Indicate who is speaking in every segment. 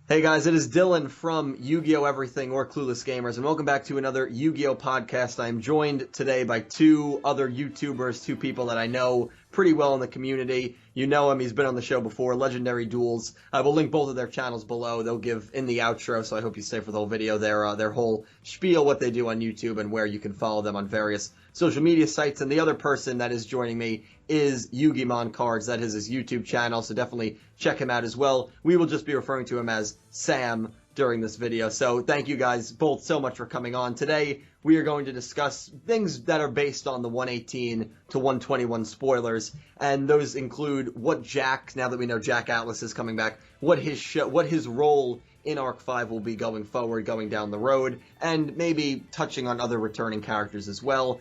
Speaker 1: Hey guys, it is Dylan from Yu-Gi-Oh! Everything or Clueless Gamers, and welcome back to another Yu-Gi-Oh! Podcast. I am joined today by two other YouTubers, two people that I know pretty well in the community. You know him, he's been on the show before, Legendary Duels. I will link both of their channels below. They'll give in the outro, so I hope you stay for the whole video, their whole spiel, what they do on YouTube, and where you can follow them on various social media sites. And the other person that is joining me is YugiMon Cards. That is his YouTube channel, so definitely check him out as well. We will just be referring to him as Sam during this video. So thank you guys both so much for coming on. Today we are going to discuss things that are based on the 118 to 121 spoilers, and those include what Jack, now that we know Jack Atlas is coming back, what his role in Arc 5 will be going forward, going down the road, and maybe touching on other returning characters as well.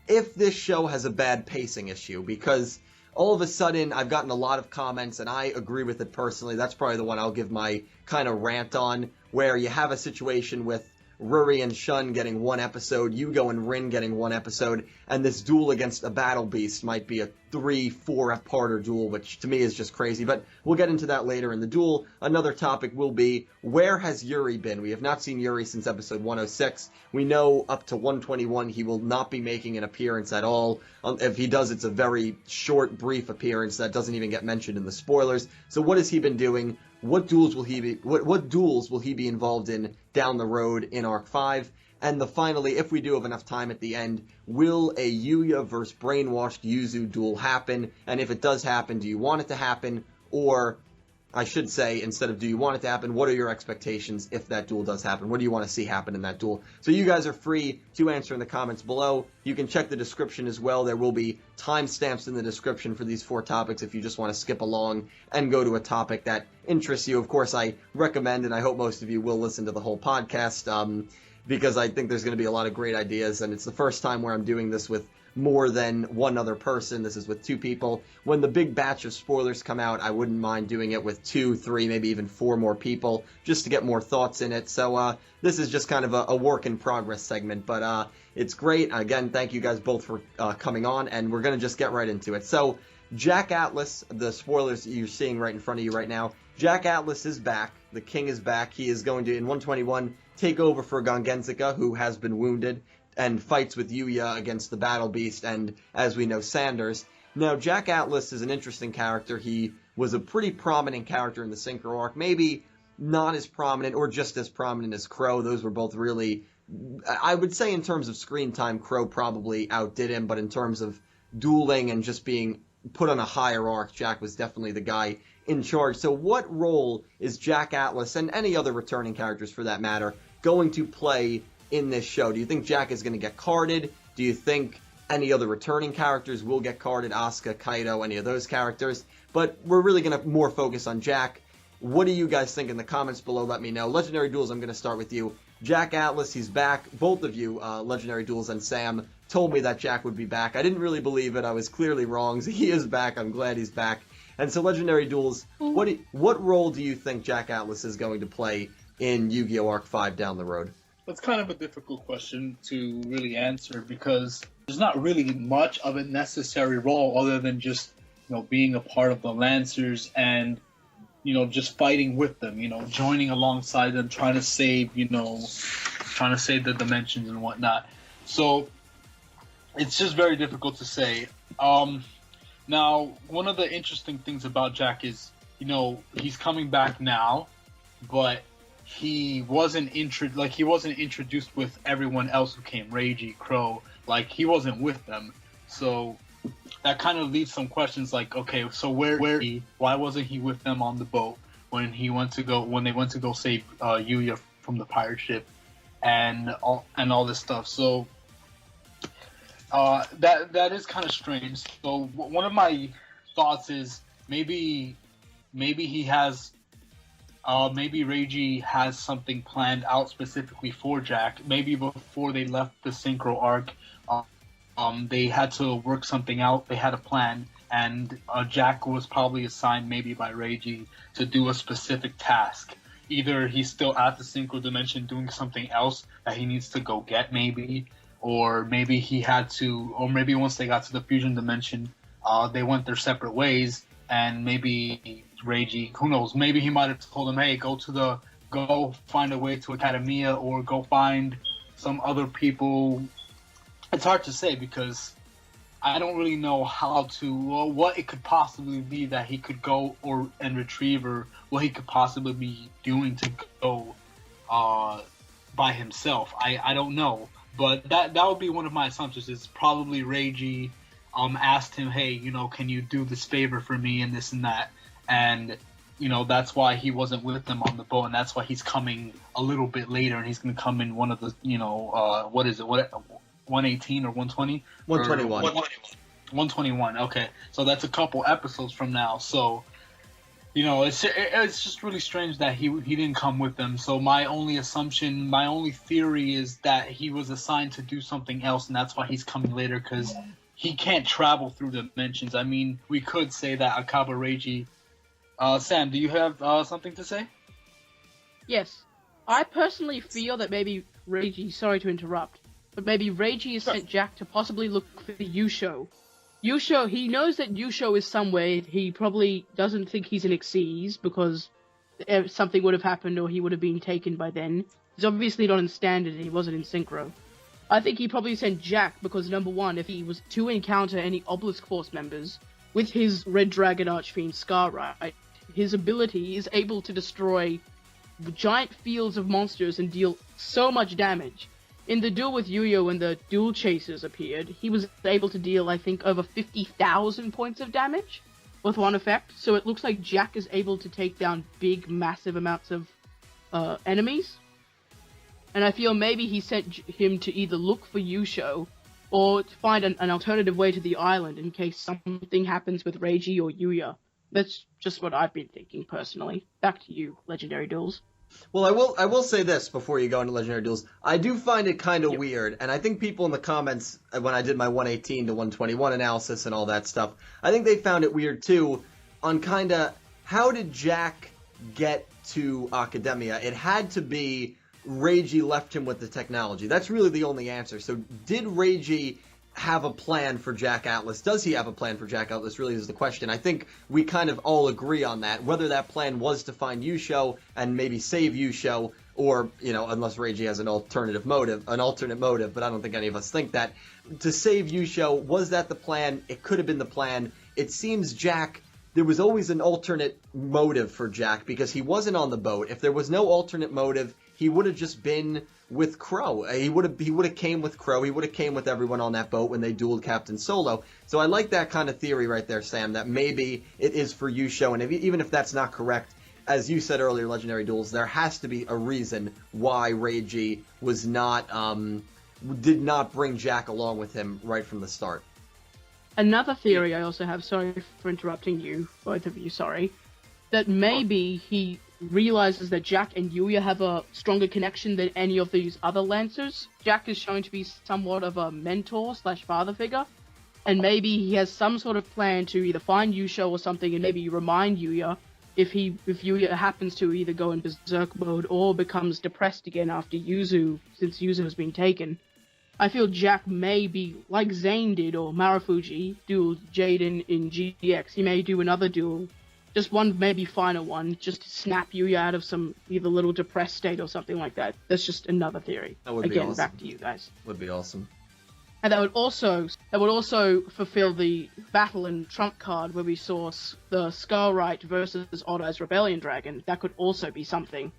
Speaker 1: If this show has a bad pacing issue, because all of a sudden I've gotten a lot of comments and I agree with it personally. That's probably the one I'll give my kind of rant on, where you have a situation with Ruri and Shun getting one episode, Yugioh and Rin getting one episode, and this duel against a battle beast might be a 3-4-parter duel, which to me is just crazy, but we'll get into that later in the duel. Another topic will be, where has Yuri been? We have not seen Yuri since episode 106. We know up to 121 he will not be making an appearance at all. If he does, it's a very short, brief appearance that doesn't even get mentioned in the spoilers. So what has he been doing? What duels will he be? What duels will he be involved in down the road in Arc 5? And finally, if we do have enough time at the end, will a Yuya versus Brainwashed Yuzu duel happen? And if it does happen, do you want it to happen? Or, I should say, instead of do you want it to happen, what are your expectations if that duel does happen? What do you want to see happen in that duel? So you guys are free to answer in the comments below. You can check the description as well. There will be timestamps in the description for these 4 topics if you just want to skip along and go to a topic that interests you. Of course, I recommend, and I hope most of you will listen to the whole podcast, because I think there's going to be a lot of great ideas, and it's the first time where I'm doing this with more than one other person. This is with 2 people. When the big batch of spoilers come out, I wouldn't mind doing it with 2, 3, maybe even 4 more people, just to get more thoughts in it. So this is just kind of a work in progress segment, but it's great. Again, thank you guys both for coming on, and we're going to just get right into it. So Jack Atlas, the spoilers that you're seeing right in front of you right now, Jack Atlas is back. The king is back. He is going to, in 121, take over for Gongensika, who has been wounded, and fights with Yuya against the Battle Beast and, as we know, Sanders. Now, Jack Atlas is an interesting character. He was a pretty prominent character in the Synchro arc. Maybe not as prominent or just as prominent as Crow. Those were both really, I would say in terms of screen time, Crow probably outdid him, but in terms of dueling and just being put on a higher arc, Jack was definitely the guy in charge. So what role is Jack Atlas, and any other returning characters for that matter, going to play in this show? Do you think Jack is going to get carded? Do you think any other returning characters will get carded? Asuka, Kaido, any of those characters? But we're really going to more focus on Jack. What do you guys think in the comments below? Let me know. Legendary Duels, I'm going to start with you. Jack Atlas, he's back. Both of you, Legendary Duels and Sam, told me that Jack would be back. I didn't really believe it. I was clearly wrong. So he is back. I'm glad he's back. And so Legendary Duels, what role do you think Jack Atlas is going to play in Yu-Gi-Oh! Arc 5 down the road?
Speaker 2: That's kind of a difficult question to really answer, because there's not really much of a necessary role other than just, being a part of the Lancers and, just fighting with them, joining alongside them, trying to save the dimensions and whatnot. So it's just very difficult to say. Now, one of the interesting things about Jack is, he's coming back now, but he wasn't introduced with everyone else who came, Reiji, Crow, he wasn't with them. So that kind of leaves some questions like, okay, so why wasn't he with them on the boat when they went to go save Yuya from the pirate ship and all this stuff? So that is kind of strange. So one of my thoughts is maybe he has. Maybe Reiji has something planned out specifically for Jack. Maybe before they left the Synchro arc, they had to work something out. They had a plan, and Jack was probably assigned maybe by Reiji to do a specific task. Either he's still at the Synchro dimension doing something else that he needs to go get, maybe, or maybe once they got to the fusion dimension, they went their separate ways, and maybe Reiji. Who knows? Maybe he might have told him, "Hey, go find a way to Academia, or go find some other people." It's hard to say because I don't really know what it could possibly be that he could go and retrieve, or what he could possibly be doing to go by himself. I don't know, but that would be one of my assumptions. Is probably Reiji asked him, "Hey, can you do this favor for me and this and that," and that's why he wasn't with them on the boat, and that's why he's coming a little bit later, and he's going to come in one of the, what is it, 118 or 120?
Speaker 1: 121.
Speaker 2: 121, okay. So that's a couple episodes from now, so, it's just really strange that he didn't come with them. So my only theory is that he was assigned to do something else, and that's why he's coming later, because he can't travel through dimensions. I mean, we could say that Akaba Reiji... Sam, do you have something to say?
Speaker 3: Yes. I personally feel that maybe Reiji, sorry to interrupt, but maybe Reiji has sent Jack to possibly look for Yugioh. Yugioh, he knows that Yugioh is somewhere. He probably doesn't think he's in Xyz because something would have happened or he would have been taken by then. He's obviously not in Standard and he wasn't in Synchro. I think he probably sent Jack because, number one, if he was to encounter any Obelisk Force members, with his Red Dragon Archfiend Scarrite, his ability is able to destroy giant fields of monsters and deal so much damage. In the duel with Yuya, when the Duel Chasers appeared, he was able to deal, I think, over 50,000 points of damage with one effect. So it looks like Jack is able to take down big, massive amounts of enemies. And I feel maybe he sent him to either look for Yugioh or to find an alternative way to the island in case something happens with Reiji or Yuya. That's just what I've been thinking personally. Back to you, Legendary Duels.
Speaker 1: Well, I will say this before you go into Legendary Duels. I do find it kind of weird, and I think people in the comments, when I did my 118 to 121 analysis and all that stuff, I think they found it weird too on kind of how did Jack get to Academia? It had to be Reiji left him with the technology. That's really the only answer. So did Reiji have a plan for Jack Atlas? Does he have a plan for Jack Atlas really is the question. I think we kind of all agree on that. Whether that plan was to find Yugioh and maybe save Yugioh, or, unless Reiji has an alternate motive, but I don't think any of us think that. To save Yugioh, was that the plan? It could have been the plan. It seems there was always an alternate motive for Jack because he wasn't on the boat. If there was no alternate motive, he would have just been with Crow. He would have came with Crow. He would have came with everyone on that boat when they dueled Captain Solo. So I like that kind of theory right there, Sam, that maybe it is for Yugioh. And even if that's not correct, as you said earlier, Legendary Duels, there has to be a reason why Reiji was did not bring Jack along with him right from the start.
Speaker 3: Another theory I also have, sorry for interrupting you, both of you, sorry, that maybe he realizes that Jack and Yuya have a stronger connection than any of these other Lancers. Jack is shown to be somewhat of a mentor/father figure, and maybe he has some sort of plan to either find Yugioh or something and maybe remind Yuya if Yuya happens to either go in berserk mode or becomes depressed again after since Yuzu has been taken. I feel Jack may be, like Zane did or Marufuji, duel Jaden in GX. He may do another duel, just one maybe final one, just to snap Yuya out of some either little depressed state or something like that. That's just another theory.
Speaker 1: That would be awesome.
Speaker 3: Back to you guys.
Speaker 1: Would be awesome.
Speaker 3: And that would also fulfill the battle and trump card where we saw the Scarrite versus Odd-Eyes Rebellion Dragon. That could also be something.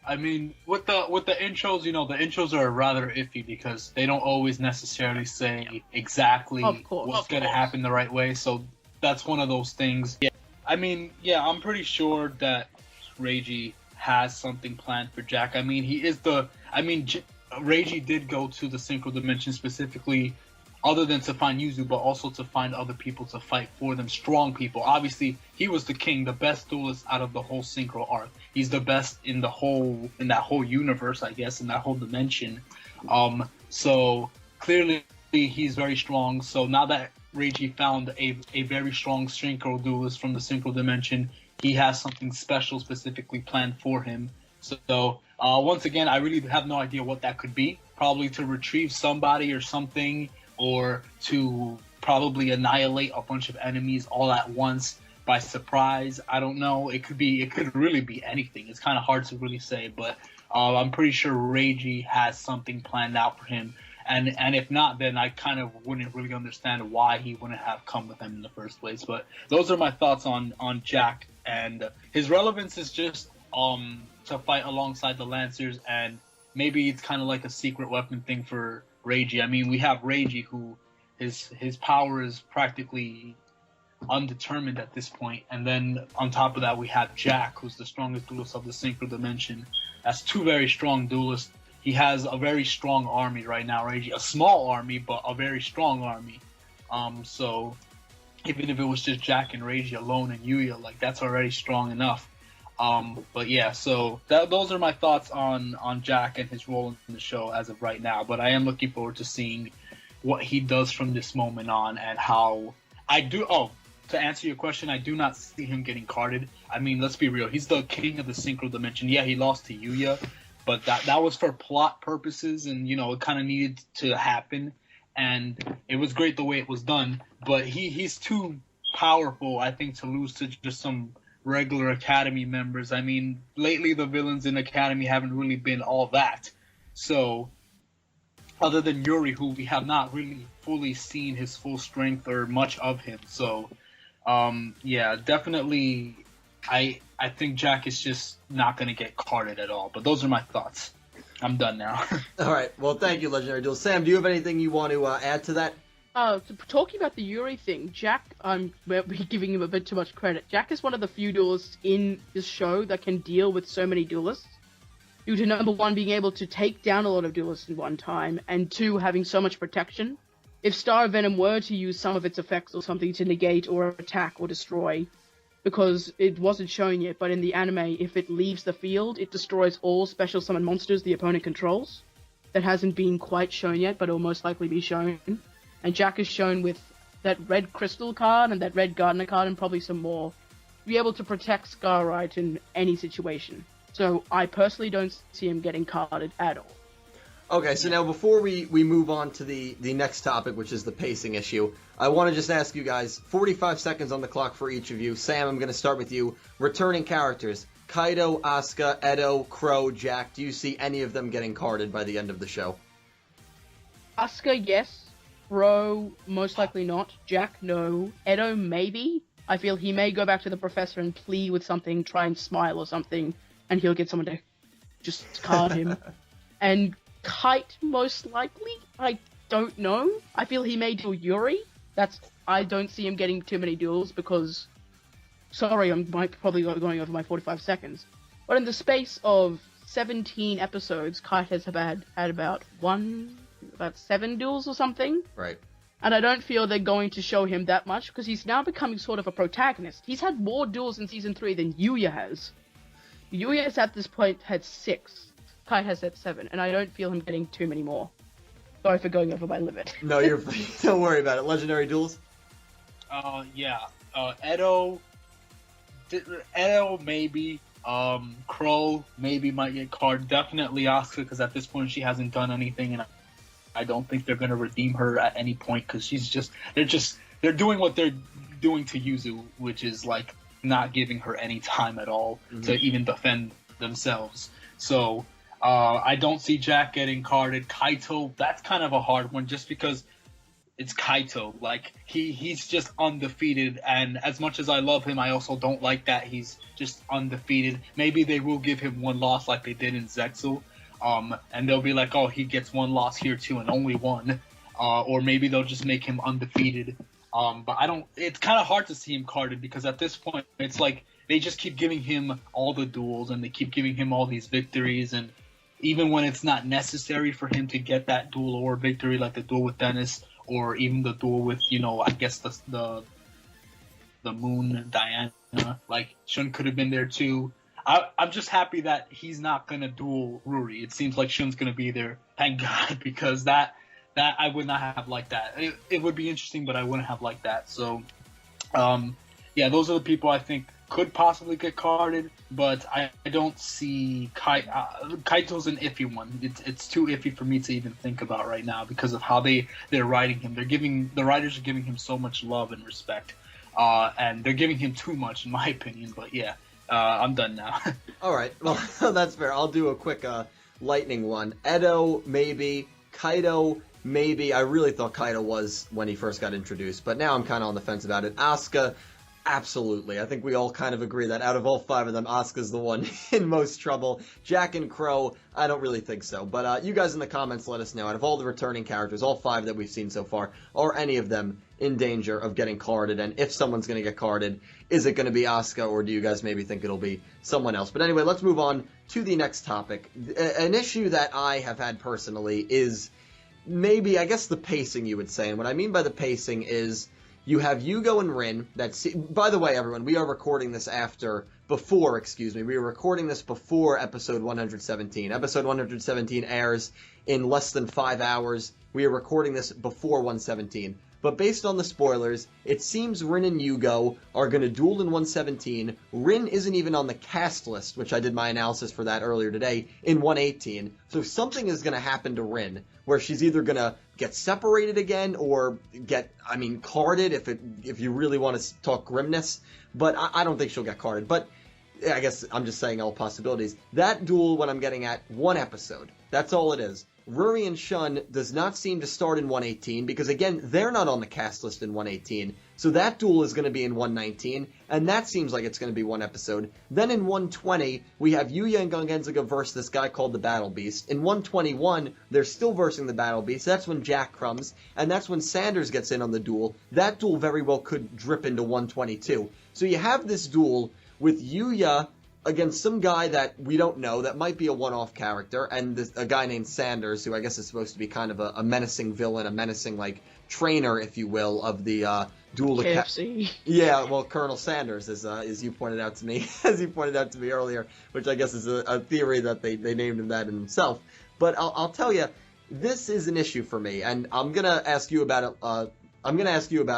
Speaker 2: I mean, with the intros, the intros are rather iffy because they don't always necessarily say exactly what's going to happen the right way. So that's one of those things. Yeah. I mean, I'm pretty sure that Reiji has something planned for Jack. I mean, Reiji did go to the Synchro Dimension specifically, other than to find Yuzu, but also to find other people to fight for them, strong people. Obviously, he was the king, the best duelist out of the whole Synchro arc. He's the best in that whole universe, I guess, in that whole dimension. So clearly he's very strong. So now that Reiji found a very strong Synchro duelist from the Synchro Dimension, he has something special specifically planned for him. So once again, I really have no idea what that could be. Probably to retrieve somebody or something, or to probably annihilate a bunch of enemies all at once. by surprise. I don't know. It could really be anything. It's kind of hard to really say, but I'm pretty sure Reiji has something planned out for him. And if not, then I kind of wouldn't really understand why he wouldn't have come with them in the first place. But those are my thoughts on Jack, and his relevance is just to fight alongside the Lancers, and maybe it's kind of like a secret weapon thing for Reiji. I mean, we have Reiji, who his power is practically undetermined at this point, and then on top of that we have Jack, who's the strongest duelist of the Synchro Dimension. That's two very strong duelists. He has a very strong army right now, Reiji. A small army, but a very strong army. So even if it was just Jack and Reiji alone and Yuya, like, that's already strong enough. But yeah, so those are my thoughts on Jack and his role in the show as of right now. But I am looking forward to seeing what he does from this moment on, and how I do. Oh, to answer your question, I do not see him getting carded. I mean, let's be real. He's the king of the Synchro Dimension. Yeah, he lost to Yuya, but that was for plot purposes, and it kind of needed to happen, and it was great the way it was done. But he's too powerful, I think, to lose to just some regular Academy members. I mean, lately the villains in Academy haven't really been all that. So, other than Yuri, who we have not really fully seen his full strength or much of him. So, yeah, definitely, I think Jack is just not going to get carded at all. But those are my thoughts. I'm done now.
Speaker 1: All right. Well, thank you, Legendary Duel. Sam, do you have anything you want to add to that?
Speaker 3: Talking about the Yuri thing, Jack, we're giving him a bit too much credit. Jack is one of the few duelists in this show that can deal with so many duelists. Due to, number one, being able to take down a lot of duelists in one time, and two, having so much protection. If Star Venom were to use some of its effects or something to negate or attack or destroy, because it wasn't shown yet, but in the anime, if it leaves the field, it destroys all special summon monsters the opponent controls. That hasn't been quite shown yet, but it will most likely be shown. And Jack is shown with that red crystal card and that red gardener card and probably some more, to be able to protect Scarlight in any situation. So I personally don't see him getting carded at all.
Speaker 1: Okay, so now before we move on to the next topic, which is the pacing issue, I want to just ask you guys, 45 seconds on the clock for each of you. Sam, I'm going to start with you. Returning characters, Kaido, Asuka, Edo, Crow, Jack, do you see any of them getting carded by the end of the show?
Speaker 3: Asuka, yes. Crow, most likely not. Jack, no. Edo, maybe. I feel he may go back to the professor and plead with something, try and smile or something, and he'll get someone to just card him. And Kite, most likely? I don't know. I feel he may do Yuri. I don't see him getting too many duels because... Sorry, I'm probably going over my 45 seconds. But in the space of 17 episodes, Kite has had about 7 duels or something.
Speaker 1: Right.
Speaker 3: And I don't feel they're going to show him that much because he's now becoming sort of a protagonist. He's had more duels in Season 3 than Yuya has. Yuya has at this point had 6. Kite has had 7, and I don't feel him getting too many more. Sorry for going over my limit.
Speaker 1: No, don't worry about it. Legendary Duels?
Speaker 2: Yeah. Edo maybe. Crow maybe might get carded. Definitely Asuka, because at this point she hasn't done anything, and I don't think they're gonna redeem her at any point because they're doing what they're doing to Yuzu, which is like not giving her any time at all to even defend themselves. So I don't see Jack getting carded. Kaito, that's kind of a hard one just because it's Kaito. Like he's just undefeated, and as much as I love him, I also don't like that he's just undefeated. Maybe they will give him one loss like they did in Zexal. And they'll be like, oh, he gets one loss here too and only one. Or maybe they'll just make him undefeated. But it's kind of hard to see him carded because at this point, it's like they just keep giving him all the duels and they keep giving him all these victories. And even when it's not necessary for him to get that duel or victory, like the duel with Dennis or even the duel with, I guess the Moon Diana, like Shun could have been there too. I'm just happy that he's not gonna duel Ruri. It seems like Shun's gonna be there. Thank God, because that I would not have liked that. It would be interesting, but I wouldn't have liked that. So, yeah, those are the people I think could possibly get carded, but I don't see Kaito's an iffy one. It's too iffy for me to even think about right now because of how they're writing him. The writers are giving him so much love and respect. and they're giving him too much in my opinion. But yeah, I'm done now.
Speaker 1: All right, well, that's fair. I'll do a quick lightning one. Edo, maybe. Kaido, maybe. I really thought Kaido was when he first got introduced, but now I'm kind of on the fence about it. Asuka, absolutely. I think we all kind of agree that out of all 5 of them, Asuka's the one in most trouble. Jack and Crow, I don't really think so. But you guys in the comments let us know, out of all the returning characters, all 5 that we've seen so far, are any of them in danger of getting carded? And if someone's going to get carded, is it going to be Asuka, or do you guys maybe think it'll be someone else? But anyway, let's move on to the next topic. An issue that I have had personally is maybe, I guess, the pacing, you would say. And what I mean by the pacing is you have Yugioh and Rin. By the way, everyone, we are recording this before episode 117. Episode 117 airs in less than 5 hours. We are recording this before 117. But based on the spoilers, it seems Rin and Yugioh are going to duel in 117. Rin isn't even on the cast list, which I did my analysis for that earlier today, in 118. So something is going to happen to Rin, where she's either going to get separated again or carded, if you really want to talk grimness. But I don't think she'll get carded. But I guess I'm just saying all possibilities. That duel, what I'm getting at, 1 episode. That's all it is. Ruri and Shun does not seem to start in 118 because, again, they're not on the cast list in 118. So that duel is going to be in 119, and that seems like it's going to be 1 episode. Then in 120, we have Yuya and Gongenzaga versus this guy called the Battle Beast. In 121, they're still versing the Battle Beast. That's when Jack comes, and that's when Sanders gets in on the duel. That duel very well could drip into 122. So you have this duel with Yuya against some guy that we don't know, that might be a one-off character, and a guy named Sanders, who I guess is supposed to be kind of a menacing villain, a menacing, trainer, if you will, of the duel...
Speaker 3: KFC.
Speaker 1: Yeah, well, Colonel Sanders, as you pointed out to me, earlier, which I guess is a theory that they named him that in himself. But I'll tell you, this is an issue for me, and I'm going to ask you about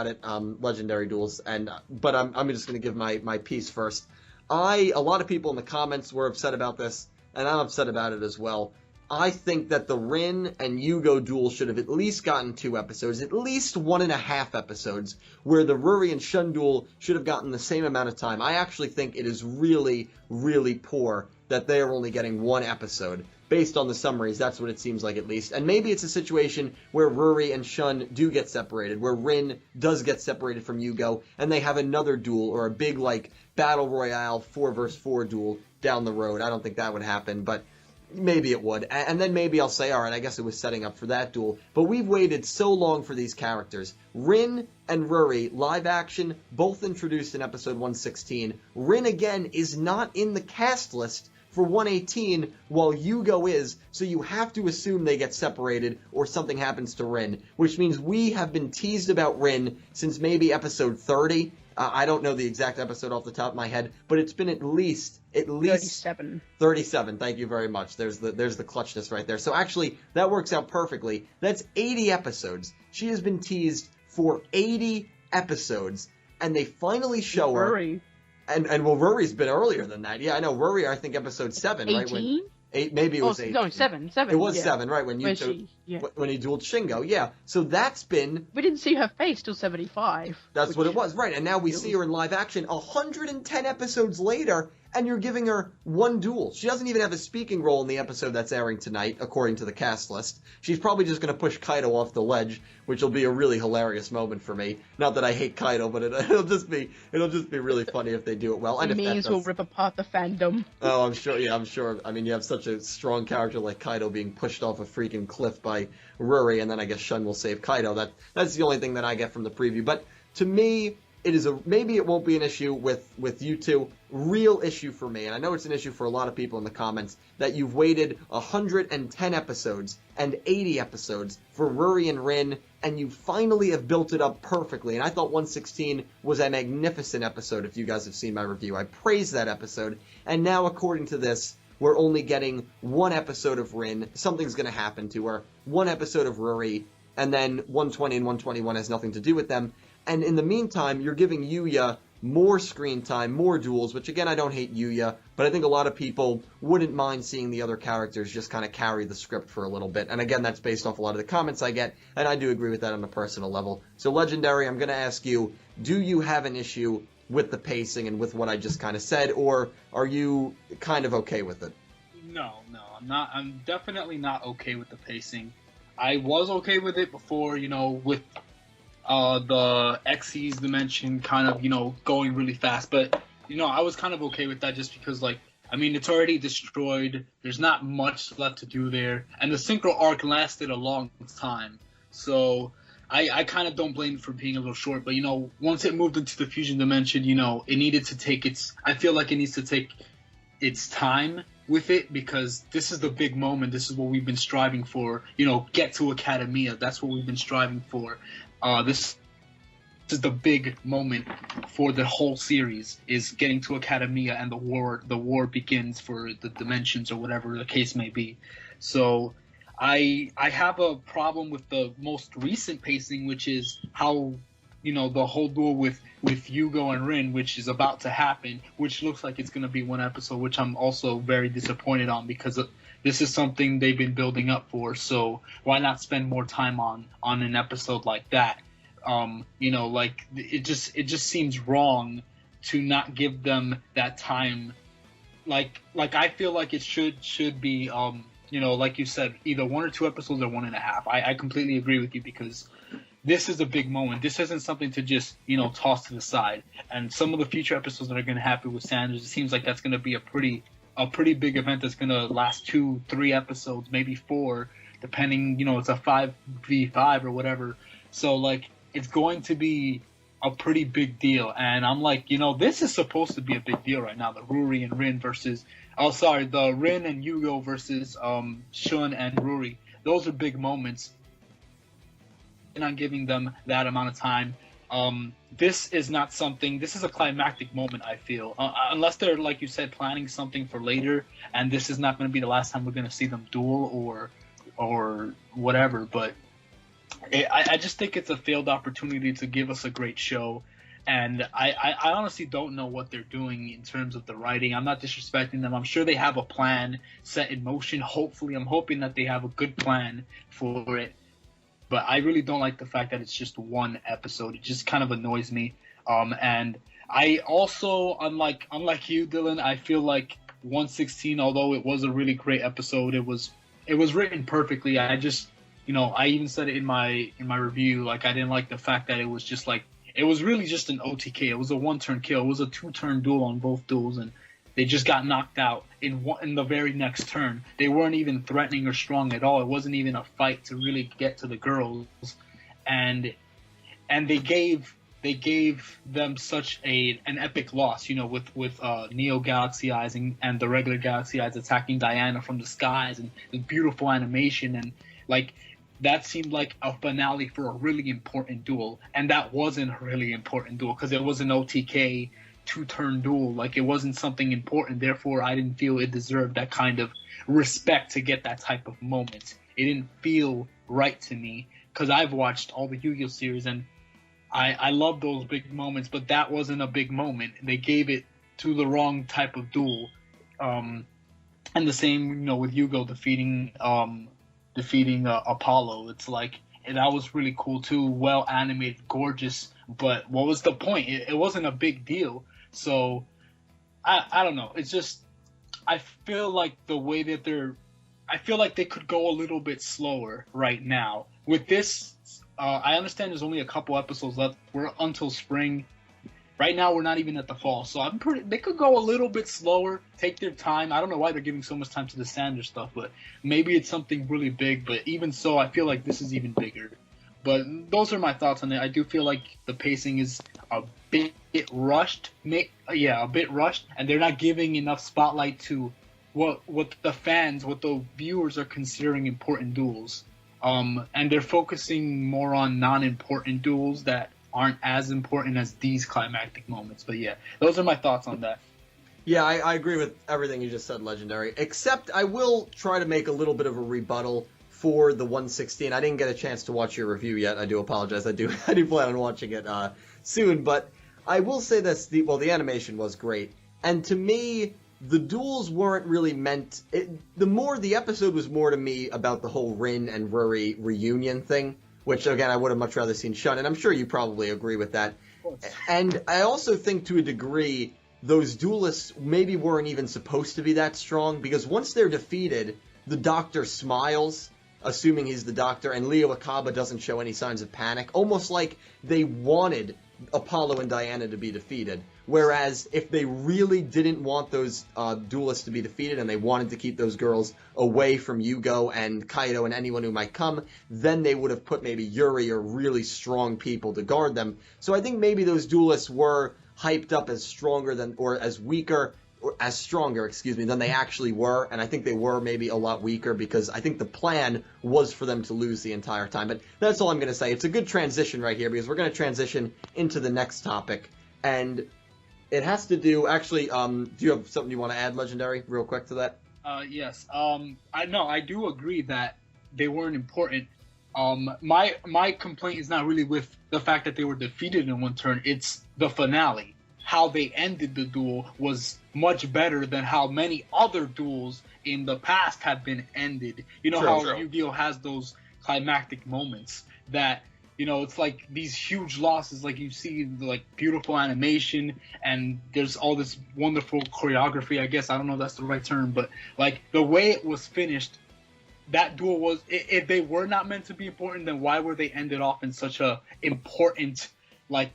Speaker 1: it, Legendary Duels, but I'm just going to give my piece first. A lot of people in the comments were upset about this, and I'm upset about it as well. I think that the Rin and Yugioh duel should have at least gotten 2 episodes, at least 1.5 episodes, where the Ruri and Shun duel should have gotten the same amount of time. I actually think it is really, really poor that they are only getting 1 episode. Based on the summaries, that's what it seems like at least. And maybe it's a situation where Ruri and Shun do get separated, where Rin does get separated from Yugioh, and they have another duel, or a big, Battle Royale 4 vs 4 duel down the road. I don't think that would happen, but maybe it would. And then maybe I'll say, alright, I guess it was setting up for that duel. But we've waited so long for these characters. Rin and Ruri, live action, both introduced in episode 116. Rin, again, is not in the cast list for 118, while Yugioh is, so you have to assume they get separated or something happens to Rin, which means we have been teased about Rin since maybe episode 30. I don't know the exact episode off the top of my head, but it's been at least
Speaker 3: 37.
Speaker 1: 37. Thank you very much. There's the clutchness right there. So actually, that works out perfectly. That's 80 episodes. She has been teased for 80 episodes, and they finally show her. And Ruri's been earlier than that. Yeah, I know. Ruri, I think episode 7,
Speaker 3: 18?
Speaker 1: right? 8, maybe it was 8.
Speaker 3: No, 7.
Speaker 1: It was
Speaker 3: yeah.
Speaker 1: 7, right? When he dueled Shingo. Yeah. So that's been...
Speaker 3: We didn't see her face till 75.
Speaker 1: That's what it was, right. And now we see her in live action 110 episodes later, and you're giving her 1 duel. She doesn't even have a speaking role in the episode that's airing tonight, according to the cast list. She's probably just going to push Kaido off the ledge, which will be a really hilarious moment for me. Not that I hate Kaido, but it'll just be really funny if they do it well. And
Speaker 3: it means we'll rip apart the fandom.
Speaker 1: Oh, I'm sure. Yeah, I'm sure. I mean, you have such a strong character like Kaido being pushed off a freaking cliff by Ruri, and then I guess Shun will save Kaido. That's the only thing that I get from the preview. But to me, maybe it won't be an issue with you two. Real issue for me, and I know it's an issue for a lot of people in the comments, that you've waited 110 episodes and 80 episodes for Ruri and Rin, and you finally have built it up perfectly. And I thought 116 was a magnificent episode, if you guys have seen my review. I praised that episode, and now according to this, we're only getting 1 episode of Rin. Something's going to happen to her. 1 episode of Ruri, and then 120 and 121 has nothing to do with them. And in the meantime, you're giving Yuya more screen time, more duels, which again, I don't hate Yuya, but I think a lot of people wouldn't mind seeing the other characters just kind of carry the script for a little bit. And again, that's based off a lot of the comments I get, and I do agree with that on a personal level. So Legendary, I'm going to ask you, do you have an issue with the pacing and with what I just kind of said, or are you kind of okay with it?
Speaker 2: No, I'm not. I'm definitely not okay with the pacing. I was okay with it before, with the Xyz dimension kind of, going really fast. But, I was kind of okay with that just because, it's already destroyed. There's not much left to do there. And the Synchro arc lasted a long time. So I kind of don't blame it for being a little short. But, once it moved into the fusion dimension, it needed to take I feel like it needs to take its time with it, because this is the big moment. This is what we've been striving for. Get to Academia. That's what we've been striving for. This is the big moment for the whole series, is getting to Academia, and the war begins for the dimensions, or whatever the case may be. So I have a problem with the most recent pacing, which is how the whole duel with Yugioh and Rin, which is about to happen, which looks like it's going to be one episode, which I'm also very disappointed on, because this is something they've been building up for. So why not spend more time on an episode like that? It just seems wrong to not give them that time. Like I feel like it should be like you said, either 1 or 2 episodes or 1.5. I completely agree with you, because this is a big moment. This isn't something to just, toss to the side. And some of the future episodes that are going to happen with Sanders, it seems like that's going to be a pretty big event that's going to last 2-3 episodes, maybe 4, depending, it's a 5v5 or whatever. So, it's going to be a pretty big deal. And I'm like, this is supposed to be a big deal right now. The Ruri and Rin the Rin and Yugioh versus Shun and Ruri. Those are big moments. On giving them that amount of time. This is not something. This is a climactic moment, I feel. Unless they're, like you said, planning something for later, and this is not going to be the last time we're going to see them duel or whatever. But I just think it's a failed opportunity to give us a great show. And I honestly don't know what they're doing in terms of the writing. I'm not disrespecting them. I'm sure they have a plan set in motion. Hopefully, I'm hoping that they have a good plan for it. But I really don't like the fact that it's just one episode. It just kind of annoys me. And I also, unlike you, Dylan, I feel like 116, although it was a really great episode, it was written perfectly. I just, I even said it in my review. I didn't like the fact that it was just it was really just an OTK. It was a 1-turn kill. It was a 2-turn duel on both duels, and they just got knocked out in the very next turn. They weren't even threatening or strong at all. It wasn't even a fight to really get to the girls, and they gave them such an epic loss. With Neo Galaxy Eyes and the regular Galaxy Eyes attacking Diana from the skies, and the beautiful animation, and that seemed like a finale for a really important duel, and that wasn't a really important duel because it was an OTK 2-turn duel. It wasn't something important. Therefore, I didn't feel it deserved that kind of respect to get that type of moment. It didn't feel right to me, because I've watched all the Yu-Gi-Oh series, and I love those big moments, but that wasn't a big moment. They gave it to the wrong type of duel. And the same, with Yugo defeating Apollo. It's and that was really cool too. Well animated, gorgeous. But what was the point? It wasn't a big deal. So I don't know. It's just, I feel like the way that I feel like they could go a little bit slower right now with this. I understand there's only a couple episodes left. We're until spring. Right now, we're not even at the fall, so they could go a little bit slower, take their time. I don't know why they're giving so much time to the Sanders stuff, but maybe it's something really big. But even so, I feel like this is even bigger. But those are my thoughts on it. I do feel like the pacing is a bit rushed. A bit rushed, and they're not giving enough spotlight to what the viewers are considering important duels. And they're focusing more on non-important duels that aren't as important as these climactic moments. But yeah, those are my thoughts on that.
Speaker 1: Yeah, I agree with everything you just said, Legendary, except I will try to make a little bit of a rebuttal for the 116. I didn't get a chance to watch your review yet. I do apologize. I do plan on watching it soon, but I will say this, the animation was great. And to me, the duels weren't really meant... the episode was more to me about the whole Rin and Ruri reunion thing, which, again, I would have much rather seen Shun, and I'm sure you probably agree with that. And I also think, to a degree, those duelists maybe weren't even supposed to be that strong, because once they're defeated, the Doctor smiles, assuming he's the Doctor, and Leo Akaba doesn't show any signs of panic, almost like they wanted Apollo and Diana to be defeated. Whereas if they really didn't want those duelists to be defeated and they wanted to keep those girls away from Yugioh and Kaido and anyone who might come, then they would have put maybe Yuri or really strong people to guard them. So I think maybe those duelists were hyped up as stronger than, or as weaker, or as stronger, than they actually were. And I think they were maybe a lot weaker because I think the plan was for them to lose the entire time. But that's all I'm going to say. It's a good transition right here because we're going to transition into the next topic. And it has to do, actually, do you have something you want to add, Legendary, real quick to that?
Speaker 2: Yes. I do agree that they weren't important. My complaint is not really with the fact that they were defeated in one turn. It's the finale. How they ended the duel was much better than how many other duels in the past have been ended. You know how Yu-Gi-Oh has those climactic moments that, you know, it's like these huge losses, like you see like beautiful animation and there's all this wonderful choreography, I guess. I don't know if that's the right term, but like the way it was finished, that duel was, if they were not meant to be important, then why were they ended off in such a important, like,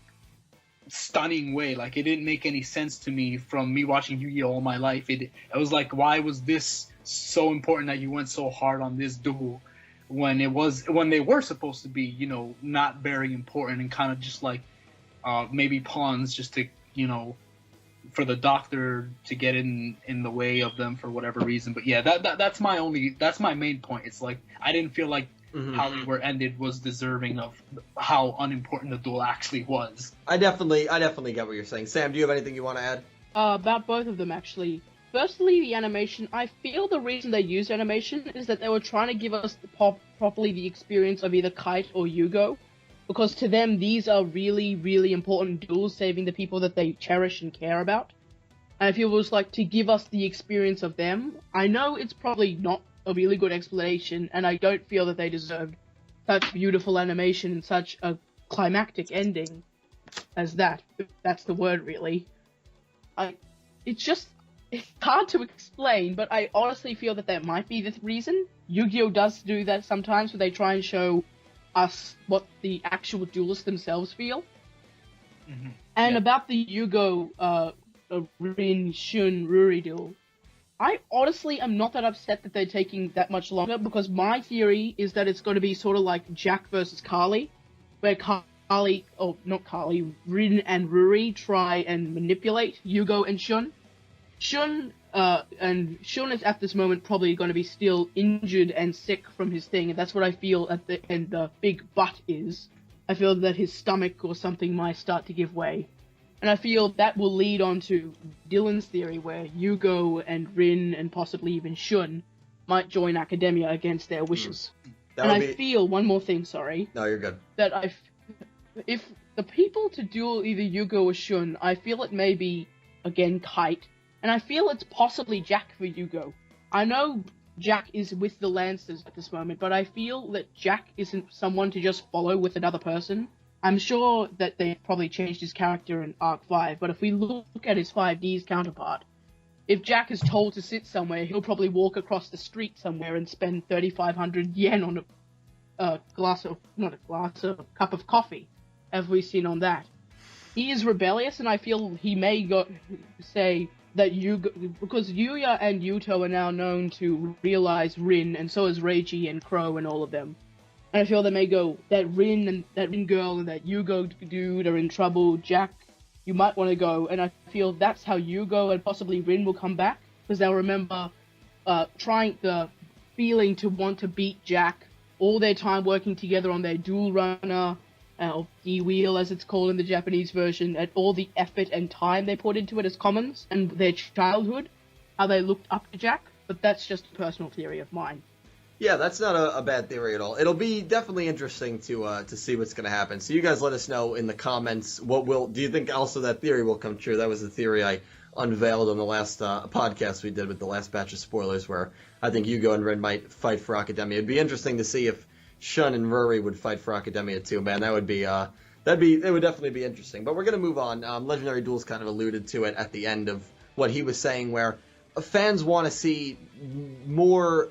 Speaker 2: stunning way? Like, it didn't make any sense to me from me watching Yu-Gi-Oh all my life. It was like, why was this so important that you went so hard on this duel when they were supposed to be, you know, not very important and kind of just like maybe pawns just to, you know, for the Doctor to get in the way of them for whatever reason. But yeah, that's my main point. It's like I didn't feel like how they were ended was deserving of how unimportant the duel actually was.
Speaker 1: I definitely get what you're saying. Sam, do you have anything you want to add?
Speaker 3: About both of them, actually. Firstly, the animation. I feel the reason they used animation is that they were trying to give us properly the experience of either Kite or Yugioh, because to them these are really, really important duels, saving the people that they cherish and care about. And I feel it was like to give us the experience of them. I know it's probably not a really good explanation, and I don't feel that they deserved such beautiful animation and such a climactic ending as that. If that's the word, really. It's hard to explain, but I honestly feel that that might be the reason. Yu-Gi-Oh does do that sometimes, where they try and show us what the actual duelists themselves feel. Mm-hmm. And about the Yugioh, Rin, Shun, Ruri duel, I honestly am not that upset that they're taking that much longer, because my theory is that it's going to be sort of like Jack versus Carly, where Rin and Ruri try and manipulate Yugioh and Shun. Shun is at this moment probably going to be still injured and sick from his thing, and that's what I feel and the big but is. I feel that his stomach or something might start to give way. And I feel that will lead on to Dylan's theory, where Yugioh and Rin and possibly even Shun might join Academia against their wishes. I feel, one more thing, sorry.
Speaker 1: No, you're good.
Speaker 3: That if the people to duel either Yugioh or Shun, I feel it may be, again, Kite. And I feel it's possibly Jack for Yugioh. I know Jack is with the Lancers at this moment, but I feel that Jack isn't someone to just follow with another person. I'm sure that they probably changed his character in Arc 5, but if we look at his 5D's counterpart, if Jack is told to sit somewhere, he'll probably walk across the street somewhere and spend 3,500 yen on a cup of coffee, as we've seen on that. He is rebellious, and I feel he may say that because Yuya and Yuto are now known to realize Rin, and so is Reiji and Crow and all of them. And I feel they may go, that Rin girl and that Yugioh dude are in trouble. Jack, you might want to go. And I feel that's how Yugioh and possibly Rin will come back, because they'll remember trying the feeling to want to beat Jack, all their time working together on their dual runner, or D-Wheel as it's called in the Japanese version, and all the effort and time they put into it as commons, and their childhood, how they looked up to Jack. But that's just a personal theory of mine.
Speaker 1: Yeah, that's not a bad theory at all. It'll be definitely interesting to see what's going to happen. So you guys let us know in the comments do you think also that theory will come true? That was the theory I unveiled on the last podcast we did with the last batch of spoilers, where I think Yugioh and Rin might fight for Academia. It'd be interesting to see if Shun and Rory would fight for Academia too, man. That would be it would definitely be interesting. But we're going to move on. Legendary Duels kind of alluded to it at the end of what he was saying, where fans want to see more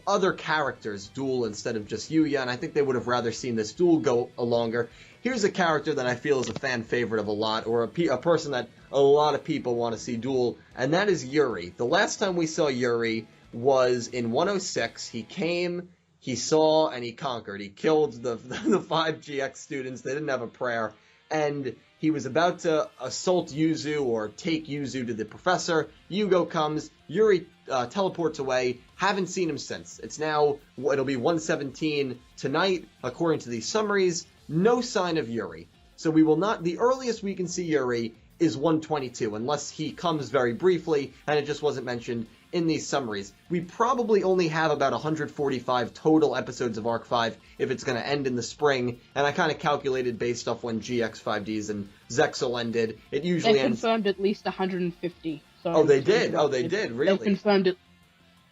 Speaker 1: other characters duel instead of just Yuya, and I think they would have rather seen this duel go longer. Here's a character that I feel is a fan favorite of a lot, or a person that a lot of people want to see duel, and that is Yuri. The last time we saw Yuri was in 106. He came, he saw, and he conquered. He killed the 5 GX students. They didn't have a prayer, and he was about to assault Yuzu or take Yuzu to the professor. Yugioh comes, Yuri teleports away. Haven't seen him since. It'll be 117 tonight, according to these summaries. No sign of Yuri. So the earliest we can see Yuri is 122, unless he comes very briefly, and it just wasn't mentioned in these summaries. We probably only have about 145 total episodes of Arc 5 if it's going to end in the spring, and I kind of calculated based off when GX 5Ds and Zexal ended. It usually ends...
Speaker 3: They confirmed at least 150.
Speaker 1: Oh, they did? Oh, they did? Really?
Speaker 3: They confirmed it.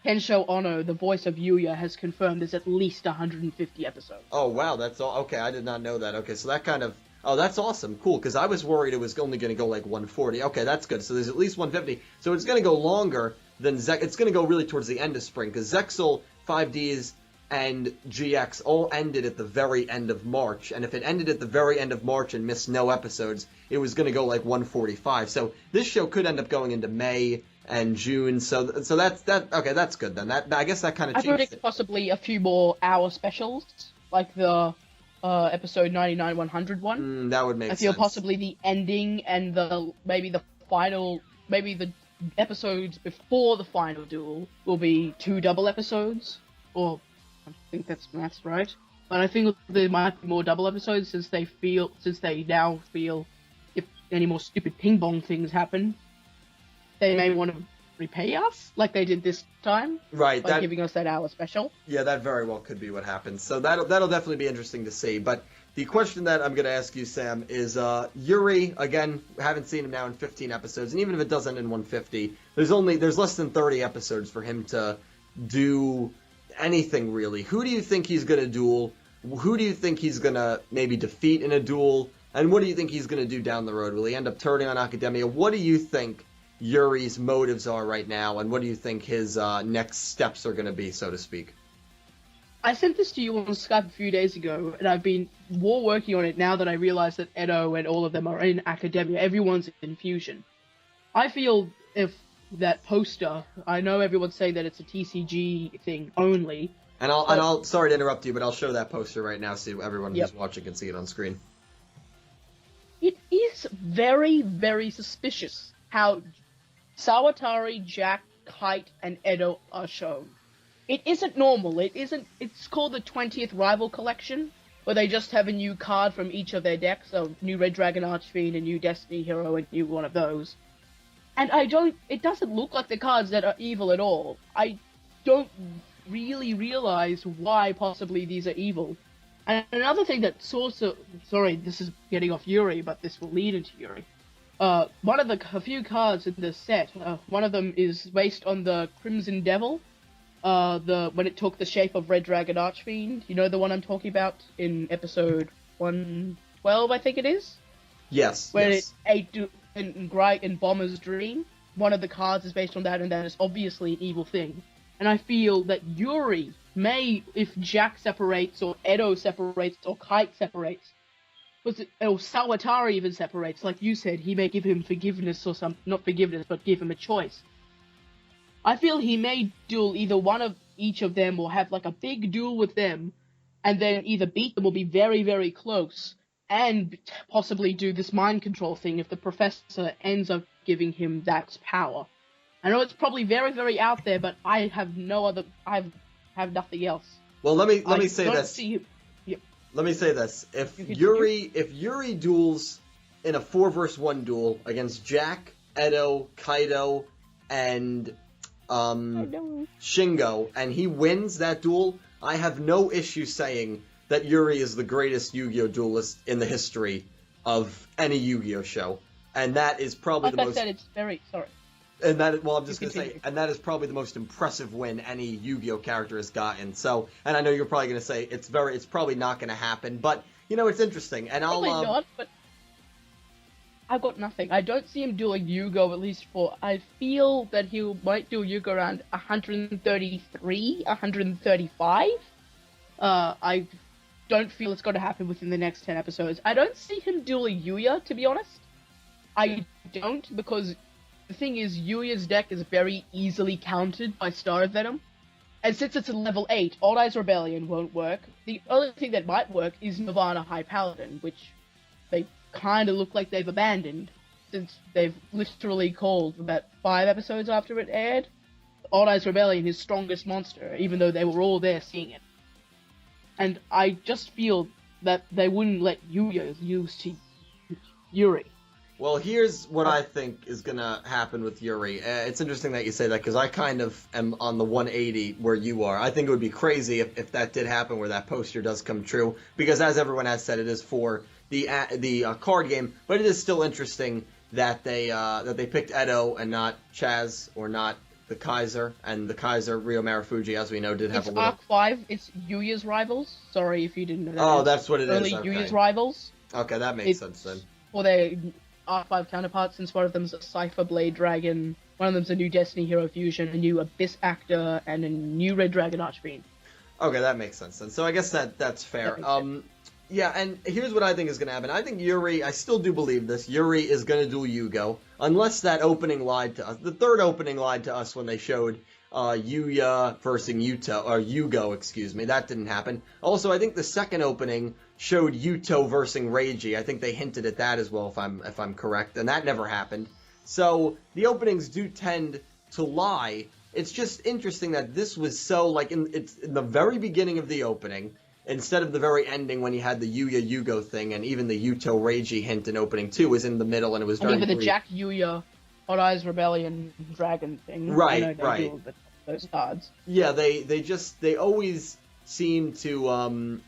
Speaker 3: Kensho Ono, the voice of Yuya, has confirmed there's at least 150 episodes.
Speaker 1: Oh, wow, that's all. Okay, I did not know that. Okay, so that kind of... Oh, that's awesome. Cool, because I was worried it was only going to go like 140. Okay, that's good. So there's at least 150. So it's going to go longer than it's going to go really towards the end of spring, because Zexal, 5Ds, and GX all ended at the very end of March. And if it ended at the very end of March and missed no episodes, it was going to go like 145. So this show could end up going into May and June. So that's okay. That's good then. I guess that kind of.
Speaker 3: I predict possibly a few more hour specials, like the episode 99 100 one.
Speaker 1: That would make sense.
Speaker 3: I feel possibly the ending and maybe the final, maybe the episodes before the final duel will be 2 double episodes, or I think that's maths right. But I think there might be more double episodes since they now feel if any more stupid ping pong things happen, they may want to repay us like they did this time,
Speaker 1: right?
Speaker 3: By giving us that hour special.
Speaker 1: Yeah, that very well could be what happens. So that'll definitely be interesting to see. But the question that I'm going to ask you, Sam, is Yuri. Again, haven't seen him now in 15 episodes, and even if it does end in 150, there's less than 30 episodes for him to do anything really. Who do you think he's going to duel? Who do you think he's going to maybe defeat in a duel? And what do you think he's going to do down the road? Will he end up turning on Academia? What do you think Yuri's motives are right now, and what do you think his next steps are going to be, so to speak?
Speaker 3: I sent this to you on Skype a few days ago, and I've been more working on it now that I realize that Edo and all of them are in Academia. Everyone's in Fusion. I feel if that poster, I know everyone's saying that it's a TCG thing only.
Speaker 1: And I'll sorry to interrupt you, but I'll show that poster right now so everyone who's watching can see it on screen.
Speaker 3: It is very, very suspicious how Sawatari, Jack, Kite, and Edo are shown. It isn't normal. It's called the 20th Rival Collection, where they just have a new card from each of their decks, so new Red Dragon Archfiend, a new Destiny Hero, and new one of those. And it doesn't look like the cards that are evil at all. I don't really realize why possibly these are evil. And another thing that sorry, this is getting off Yuri, but this will lead into Yuri. One of a few cards in the set, one of them is based on the Crimson Devil, when it took the shape of Red Dragon Archfiend. You know the one I'm talking about in episode 112, I think it is?
Speaker 1: Yes.
Speaker 3: When it ate in Bomber's Dream. One of the cards is based on that, and that is obviously an evil thing. And I feel that Yuri may, if Jack separates, or Edo separates, or Kite separates, or Sawatari even separates, like you said, he may give him forgiveness or not forgiveness, but give him a choice. I feel he may duel either one of each of them, or have like a big duel with them, and then either beat them or be very, very close, and possibly do this mind control thing if the professor ends up giving him that power. I know it's probably very, very out there, but I have have nothing else.
Speaker 1: Well, let me say this. Let me say this: if Yuri duels in a 4-versus-1 duel against Jack, Edo, Kaido, and Shingo, and he wins that duel, I have no issue saying that Yuri is the greatest Yu-Gi-Oh duelist in the history of any Yu-Gi-Oh show. And that is probably
Speaker 3: like
Speaker 1: the
Speaker 3: I
Speaker 1: most...
Speaker 3: said, it's very... Sorry.
Speaker 1: And that, well, I'm just going to say, and that is probably the most impressive win any Yu-Gi-Oh character has gotten. So, and I know you're probably going to say it's probably not going to happen, but, you know, it's interesting. And
Speaker 3: Probably not, but I've got nothing. I don't see him doing Yugioh, at least for... I feel that he might do Yugioh around 133, 135. I don't feel it's going to happen within the next 10 episodes. I don't see him dueling Yuya, to be honest. I don't, because the thing is, Yuya's deck is very easily countered by Star Venom. And since it's a level 8, Old Eyes Rebellion won't work. The only thing that might work is Nirvana High Paladin, which they kind of look like they've abandoned, since they've literally called about 5 episodes after it aired Old Eyes Rebellion his strongest monster, even though they were all there seeing it. And I just feel that they wouldn't let Yuya lose to Yuri.
Speaker 1: Well, here's what I think is going to happen with Yuri. It's interesting that you say that, because I kind of am on the 180 where you are. I think it would be crazy if that did happen, where that poster does come true, because as everyone has said, it is for the card game, but it is still interesting that they picked Edo and not Chaz, or not the Kaiser, and the Kaiser, Ryo Marufuji, as we know, did have a little...
Speaker 3: Arc 5, it's Yuya's rivals. Sorry if you didn't know that.
Speaker 1: Oh, that's what it is.
Speaker 3: Only
Speaker 1: Okay.
Speaker 3: Yuya's rivals.
Speaker 1: Okay, that makes sense then.
Speaker 3: Or their Arc 5 counterparts, since one of them's a Cypher Blade Dragon, one of them's a new Destiny Hero Fusion, a new Abyss Actor, and a new Red Dragon Archfiend.
Speaker 1: Okay, that makes sense then. So I guess that's fair. Yeah, and here's what I think is going to happen. I think Yuri, I still do believe this, Yuri is going to duel Yugioh, unless that opening lied to us. The third opening lied to us when they showed Yuya versus Yugioh, excuse me. That didn't happen. Also, I think the second opening showed Yuto versus Reiji. I think they hinted at that as well, if I'm correct, and that never happened. So the openings do tend to lie. It's just interesting that this was so, like, it's in the very beginning of the opening, instead of the very ending when you had the Yuya Yugioh thing, and even the Yuto Reiji hint in opening 2 was in the middle, and it was very
Speaker 3: even the
Speaker 1: brief.
Speaker 3: Jack Yuya Hot Eyes Rebellion Dragon thing.
Speaker 1: Right,
Speaker 3: I know they
Speaker 1: right.
Speaker 3: do with those cards.
Speaker 1: Yeah, they always seem to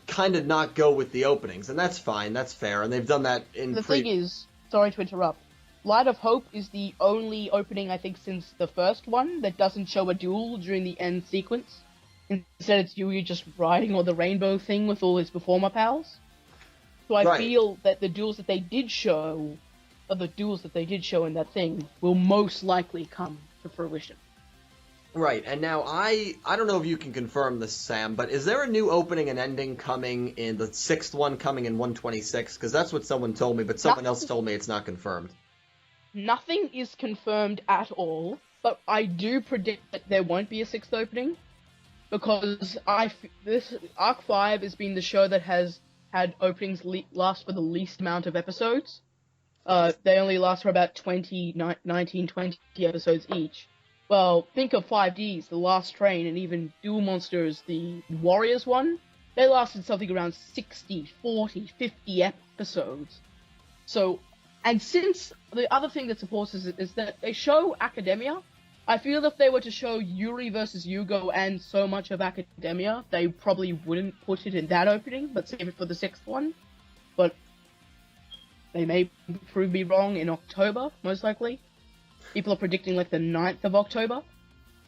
Speaker 1: kind of not go with the openings, and that's fine, that's fair, and they've done that in
Speaker 3: The thing is, sorry to interrupt, Light of Hope is the only opening, I think, since the first one that doesn't show a duel during the end sequence. Instead, it's Yugi just riding on the rainbow thing with all his performer pals. So I feel that the duels that they did show, in that thing, will most likely come to fruition.
Speaker 1: Right, and now I don't know if you can confirm this, Sam, but is there a new opening and ending coming in the 6th one, coming in 126? Because that's what someone told me, but someone else told me it's not confirmed.
Speaker 3: Nothing is confirmed at all, but I do predict that there won't be a 6th opening. Because this Arc 5 has been the show that has had openings last for the least amount of episodes. They only last for about 19, 20 episodes each. Well, think of 5Ds, The Last Train, and even Duel Monsters, the Warriors one. They lasted something around 60, 40, 50 episodes. So, and since the other thing that supports it is that they show Academia, I feel if they were to show Yuri versus Yugioh and so much of Academia, they probably wouldn't put it in that opening, but save it for the 6th one. But they may prove me wrong in October, most likely. People are predicting like the 9th of October.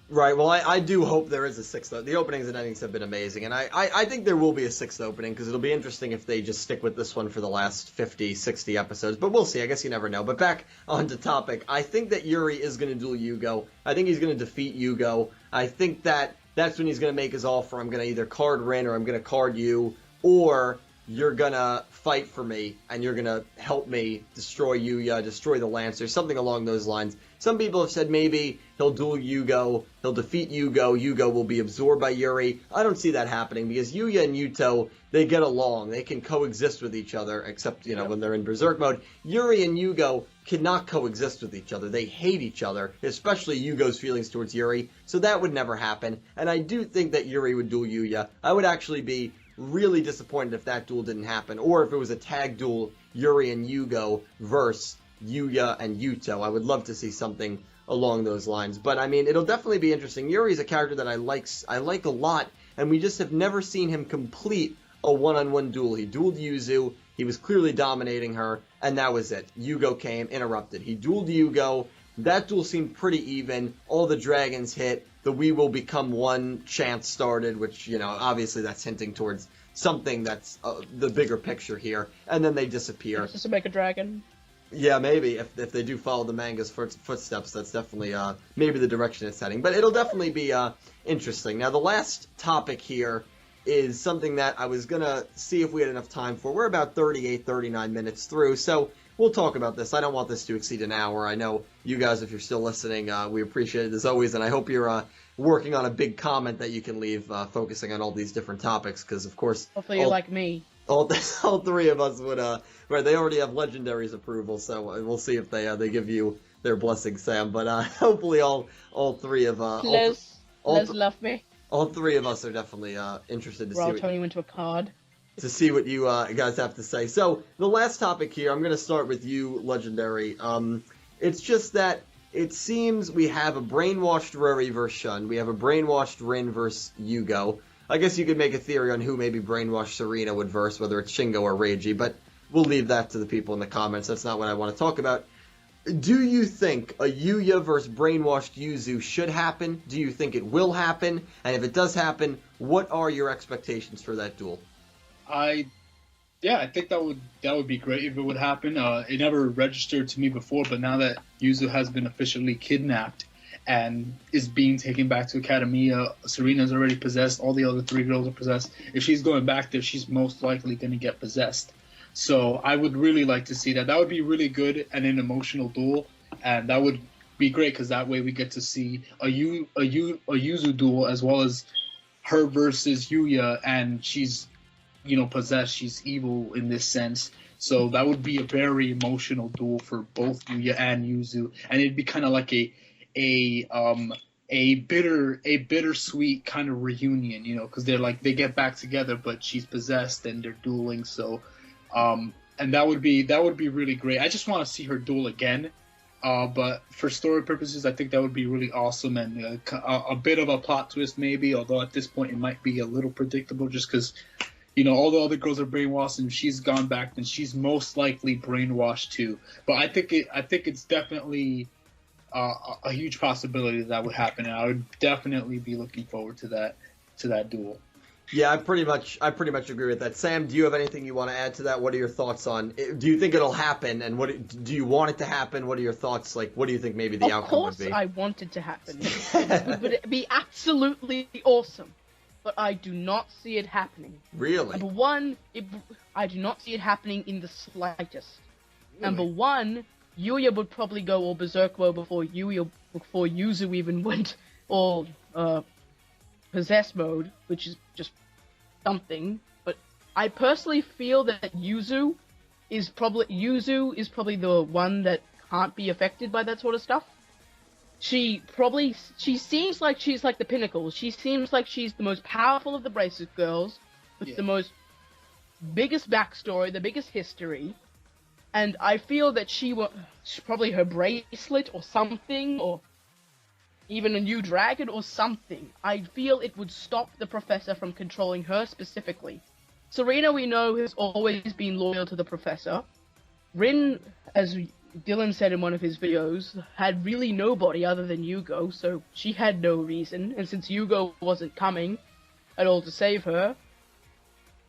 Speaker 1: Right, well, I do hope there is a 6th. The openings and endings have been amazing, and I think there will be a 6th opening, because it'll be interesting if they just stick with this one for the last 50, 60 episodes, but we'll see. I guess you never know. But back onto topic, I think that Yuri is going to duel Yugioh. I think he's going to defeat Yugioh. I think that's when he's going to make his offer. I'm going to either card Rin, or I'm going to card you, or you're going to fight for me, and you're going to help me destroy Yuya, destroy the Lancer, something along those lines. Some people have said maybe he'll duel Yugioh, he'll defeat Yugioh, Yugioh will be absorbed by Yuri. I don't see that happening, because Yuya and Yuto, they get along, they can coexist with each other, except, when they're in Berserk mode. Yuri and Yugioh cannot coexist with each other. They hate each other, especially Yugioh's feelings towards Yuri, so that would never happen. And I do think that Yuri would duel Yuya. I would actually be really disappointed if that duel didn't happen, or if it was a tag duel, Yuri and Yugioh versus Yuya and Yuto. I would love to see something along those lines. But I mean, it'll definitely be interesting. Yuri's a character that I like a lot, and we just have never seen him complete a one-on-one duel. He dueled Yuzu, he was clearly dominating her, and that was it. Yugioh came, interrupted. He dueled Yugioh. That duel seemed pretty even. All the dragons hit. The "we will become one" chant started, which, you know, obviously that's hinting towards something that's the bigger picture here. And then they disappear.
Speaker 3: Just to make a dragon.
Speaker 1: Yeah, maybe. If they do follow the manga's footsteps, that's definitely maybe the direction it's heading. But it'll definitely be interesting. Now, the last topic here is something that I was going to see if we had enough time for. We're about 38, 39 minutes through, so we'll talk about this. I don't want this to exceed an hour. I know you guys, if you're still listening, we appreciate it as always, and I hope you're working on a big comment that you can leave focusing on all these different topics, because, of course...
Speaker 3: Hopefully you're like me.
Speaker 1: All three of us would, where they already have Legendary's approval, so we'll see if they give you their blessing, Sam. But hopefully all three of
Speaker 3: Les love me.
Speaker 1: All three of us are definitely interested to
Speaker 3: I'll turn you into a card.
Speaker 1: To see what you guys have to say. So the last topic here, I'm going to start with you, Legendary. It's just that it seems we have a brainwashed Rory versus Shun. We have a brainwashed Rin versus Yugioh. I guess you could make a theory on who maybe brainwashed Serena would verse, whether it's Shingo or Reiji, but we'll leave that to the people in the comments. That's not what I want to talk about. Do you think a Yuya versus brainwashed Yuzu should happen? Do you think it will happen? And if it does happen, what are your expectations for that duel?
Speaker 2: I think that would be great if it would happen. It never registered to me before, but now that Yuzu has been officially kidnapped and is being taken back to Academia, Serena's already possessed, all the other three girls are possessed. If she's going back there, she's most likely going to get possessed. So I would really like to see that. That would be really good and an emotional duel, and that would be great because that way we get to see a Yuzu duel as well as her versus Yuya, and she's, you know, possessed. She's evil in this sense. So that would be a very emotional duel for both Yuya and Yuzu, and it'd be kind of like a bittersweet kind of reunion, you know, because they get back together, but she's possessed and they're dueling. So. And that would be really great. I just want to see her duel again, but for story purposes, I think that would be really awesome and a bit of a plot twist maybe. Although at this point it might be a little predictable, just because, you know, all the other girls are brainwashed and she's gone back, and she's most likely brainwashed too. But I think it's definitely a huge possibility that would happen, and I would definitely be looking forward to that duel.
Speaker 1: Yeah, I pretty much agree with that. Sam, do you have anything you want to add to that? What are your thoughts on? Do you think it'll happen? And do you want it to happen? What are your thoughts? Like, what do you think maybe the outcome would be?
Speaker 3: Of course, I want it to happen. It would be absolutely awesome, but I do not see it happening.
Speaker 1: Really?
Speaker 3: Number one, I do not see it happening in the slightest. Really? Number one, Yuya would probably go all berserk mode before Yuzu even went all possessed mode, which is just something. But I personally feel that Yuzu is probably the one that can't be affected by that sort of stuff. She seems like she's like the pinnacle. She seems like she's the most powerful of the Braces girls, with the biggest backstory, the biggest history. And I feel that probably her bracelet or something, or even a new dragon or something. I feel it would stop the professor from controlling her specifically. Serena, we know, has always been loyal to the professor. Rin, as Dylan said in one of his videos, had really nobody other than Yugioh, so she had no reason. And since Yugioh wasn't coming at all to save her,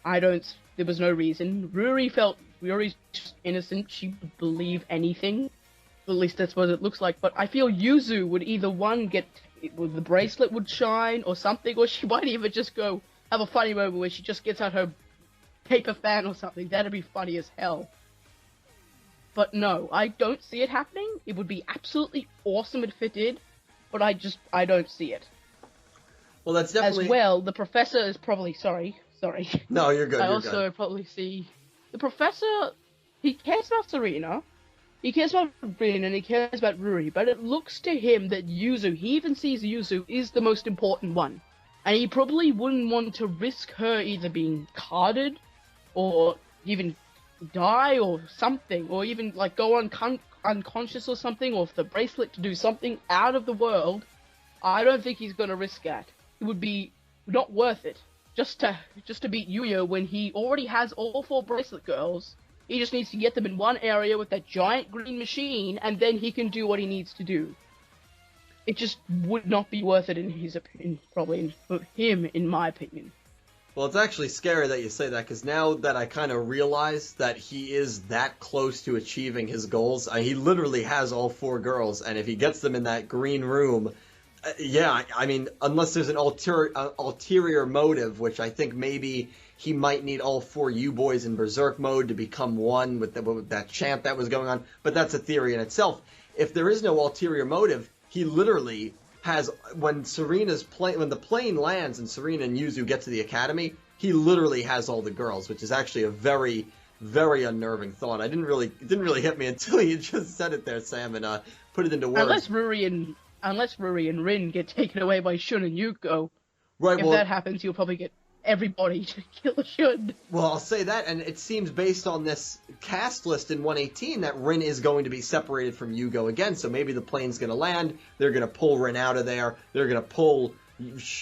Speaker 3: there was no reason. Ruri's just innocent. She would believe anything. At least that's what it looks like. But I feel Yuzu would either the bracelet would shine or something, or she might even just go have a funny moment where she just gets out her paper fan or something. That'd be funny as hell. But no, I don't see it happening. It would be absolutely awesome if it did, but I don't see it.
Speaker 1: Well, that's definitely...
Speaker 3: As well, the professor is probably... Sorry.
Speaker 1: No, you're good.
Speaker 3: I also probably see... The professor, he cares about Serena, he cares about Rin, and he cares about Ruri, but it looks to him that Yuzu, he even sees Yuzu, is the most important one. And he probably wouldn't want to risk her either being carded, or even die, or something, or even, like, go unconscious or something, or for the bracelet to do something out of the world, I don't think he's gonna risk that. It would be not worth it just to beat Yuya when he already has all 4 bracelet girls. He just needs to get them in one area with that giant green machine, and then he can do what he needs to do. It just would not be worth it in his opinion, probably for him, in my opinion.
Speaker 1: Well, it's actually scary that you say that, because now that I kind of realize that he is that close to achieving his goals, he literally has all 4 girls, and if he gets them in that green room, yeah, I mean, unless there's an ulterior motive, which I think maybe he might need all 4 U-boys in Berserk mode to become one with that chant that was going on, but that's a theory in itself. If there is no ulterior motive, he literally has, when the plane lands and Serena and Yuzu get to the academy, he literally has all the girls, which is actually a very, very unnerving thought. It didn't really hit me until you just said it there, Sam, and put it into words.
Speaker 3: Unless Ruri and Rin get taken away by Shun and Yuko,
Speaker 1: right?
Speaker 3: If that happens, you'll probably get everybody to kill Shun.
Speaker 1: Well, I'll say that, and it seems based on this cast list in 118 that Rin is going to be separated from Yugioh again, so maybe the plane's going to land, they're going to pull Rin out of there, they're going to pull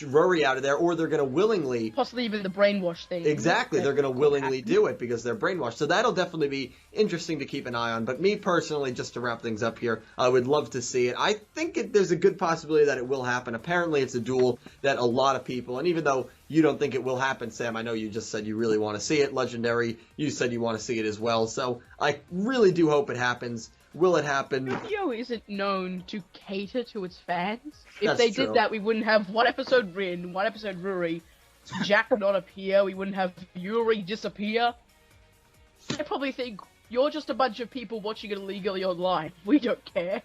Speaker 1: Rory out of there, or they're going to willingly...
Speaker 3: Possibly even the brainwash thing.
Speaker 1: Exactly, they're going to willingly do it because they're brainwashed. So that'll definitely be interesting to keep an eye on. But me personally, just to wrap things up here, I would love to see it. I think there's a good possibility that it will happen. Apparently it's a duel that a lot of people, and even though you don't think it will happen, Sam, I know you just said you really want to see it. Legendary, you said you want to see it as well. So I really do hope it happens. Will it happen?
Speaker 3: Yugioh isn't known to cater to its fans. If
Speaker 1: That's
Speaker 3: they
Speaker 1: true.
Speaker 3: did that, we wouldn't have one episode Rin, one episode Ruri, Jack would not appear, we wouldn't have Yuri disappear. They probably think, you're just a bunch of people watching it illegally online. We don't care.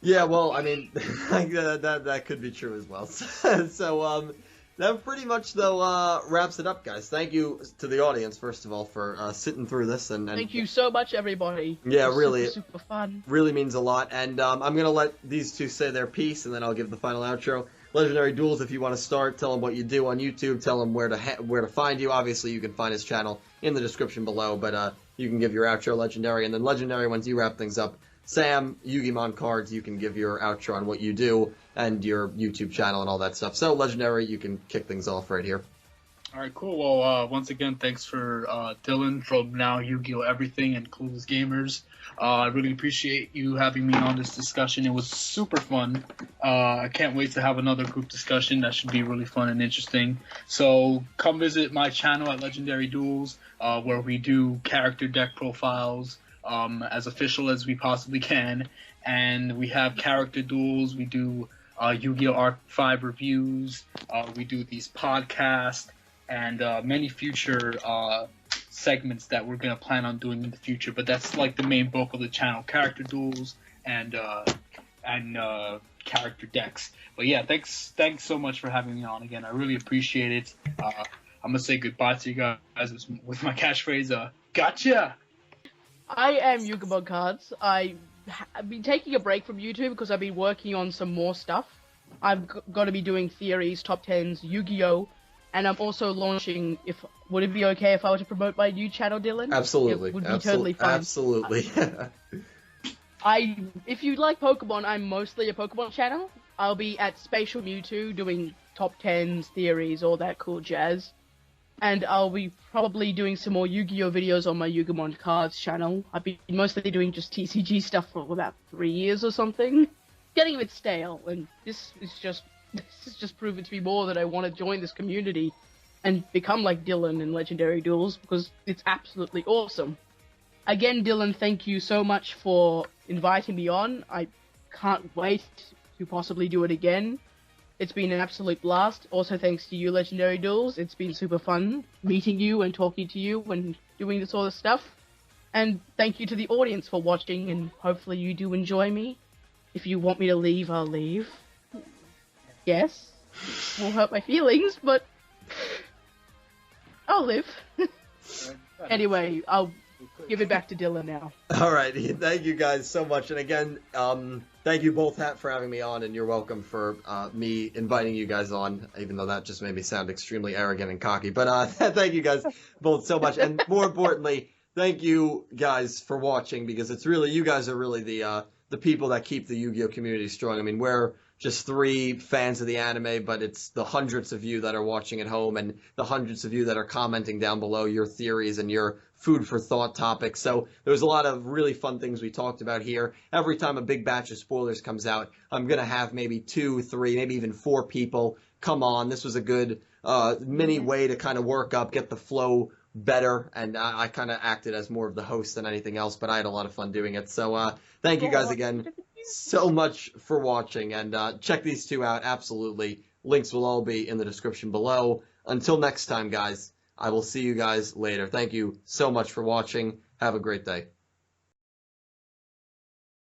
Speaker 1: Yeah, well, I mean, that could be true as well. So, that pretty much, though, wraps it up, guys. Thank you to the audience, first of all, for sitting through this. And
Speaker 3: thank you so much, everybody.
Speaker 1: Yeah,
Speaker 3: it was
Speaker 1: really.
Speaker 3: super fun.
Speaker 1: Really means a lot. And I'm going to let these two say their piece, and then I'll give the final outro. Legendary Duels, if you want to start, tell them what you do on YouTube. Tell them where to find you. Obviously, you can find his channel in the description below, but you can give your outro, Legendary. And then Legendary, once you wrap things up, Sam, YugiMon Cards, you can give your outro on what you do and your YouTube channel and all that stuff. So, Legendary, you can kick things off right here.
Speaker 2: All right, cool. Well, once again, thanks for Dylan from now Yu-Gi-Oh! Everything and Clueless Gamers. I really appreciate you having me on this discussion. It was super fun. I can't wait to have another group discussion. That should be really fun and interesting. So come visit my channel at Legendary Duels, where we do character deck profiles as official as we possibly can. And we have character duels. We do Yu-Gi-Oh! Arc 5 reviews. We do these podcasts. And many future segments that we're going to plan on doing in the future. But that's like the main bulk of the channel, character duels and character decks. But yeah, thanks so much for having me on again. I really appreciate it. I'm going to say goodbye to you guys with my catchphrase, gotcha!
Speaker 3: I am YugiMon Cards. I've been taking a break from YouTube because I've been working on some more stuff. I've got to be doing theories, top 10s, Yu-Gi-Oh! And I'm also launching, would it be okay if I were to promote my new channel, Dylan?
Speaker 1: Absolutely.
Speaker 3: It would be totally fine.
Speaker 1: Absolutely.
Speaker 3: If you like Pokemon, I'm mostly a Pokemon channel. I'll be at Spatial Mewtwo doing top 10s, theories, all that cool jazz. And I'll be probably doing some more Yu-Gi-Oh! Videos on my YugiMon Cards channel. I've been mostly doing just TCG stuff for about 3 years or something. Getting a bit stale, and this is just proven to be more that I want to join this community and become like Dylan in Legendary Duels, because it's absolutely awesome. Again, Dylan, thank you so much for inviting me on. I can't wait to possibly do it again. It's been an absolute blast. Also, thanks to you, Legendary Duels. It's been super fun meeting you and talking to you and doing this all this stuff. And thank you to the audience for watching, and hopefully you do enjoy me. If you want me to leave, I'll leave. Yes. Won't hurt my feelings, but I'll live. Anyway, I'll give it back to Dylan now.
Speaker 1: Alright, thank you guys so much. And again, thank you both for having me on, and you're welcome for me inviting you guys on, even though that just made me sound extremely arrogant and cocky. But thank you guys both so much. And more importantly, thank you guys for watching, because it's really, you guys are really the people that keep the Yu-Gi-Oh community strong. I mean, we're just 3 fans of the anime, but it's the hundreds of you that are watching at home and the hundreds of you that are commenting down below your theories and your food for thought topics. So there was a lot of really fun things we talked about here. Every time a big batch of spoilers comes out, I'm going to have maybe 2, 3, maybe even 4 people come on. This was a good mini way to kind of work up, get the flow better, and I kind of acted as more of the host than anything else, but I had a lot of fun doing it. So thank you guys again so much for watching, and check these 2 out, absolutely. Links will all be in the description below. Until next time, guys, I will see you guys later. Thank you so much for watching. Have a great day.